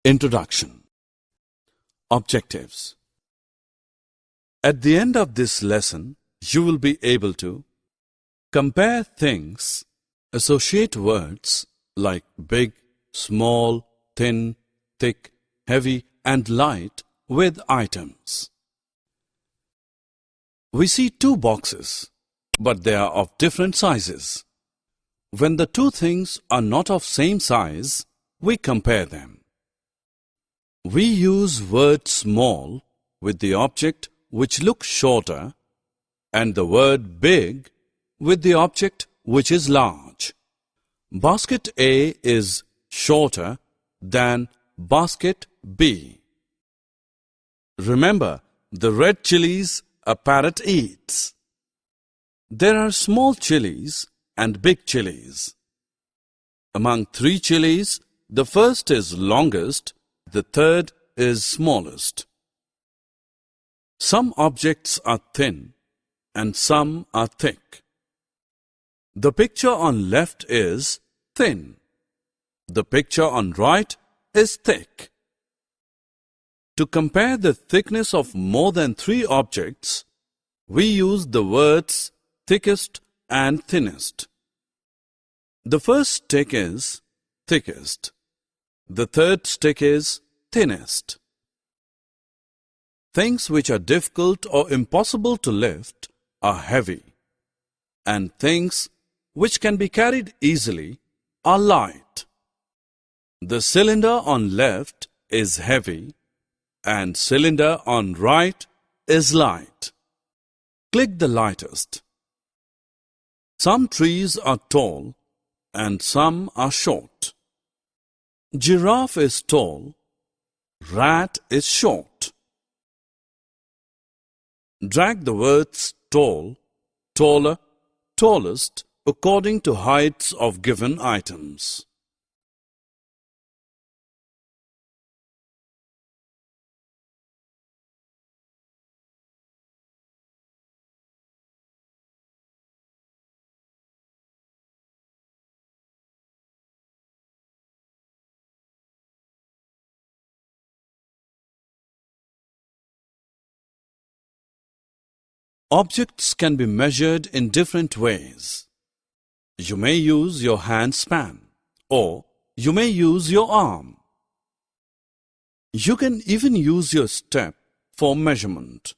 Introduction. Objectives. At the end of this lesson, you will be able to compare things, associate words like big, small, thin, thick, heavy, and light with items. We see two boxes, but they are of different sizes. When the two things are not of same size, we compare them. We use word small with the object which looks shorter and the word big with the object which is large. Basket A is shorter than basket B. Remember the red chilies a parrot eats. There are small chilies and big chilies. Among three chilies, the first is longest, the third is smallest. Some objects are thin and some are thick. The picture on left is thin. The picture on right is thick. To compare the thickness of more than three objects, we use the words thickest and thinnest. The first stick is thickest. The third stick is thinnest. Things which are difficult or impossible to lift are heavy, and things which can be carried easily are light. The cylinder on left is heavy, and cylinder on right is light. Click the lightest. Some trees are tall and some are short. Giraffe is tall, rat is short. Drag the words tall, taller, tallest according to heights of given items. Objects can be measured in different ways. You may use your hand span, or you may use your arm. You can even use your step for measurement.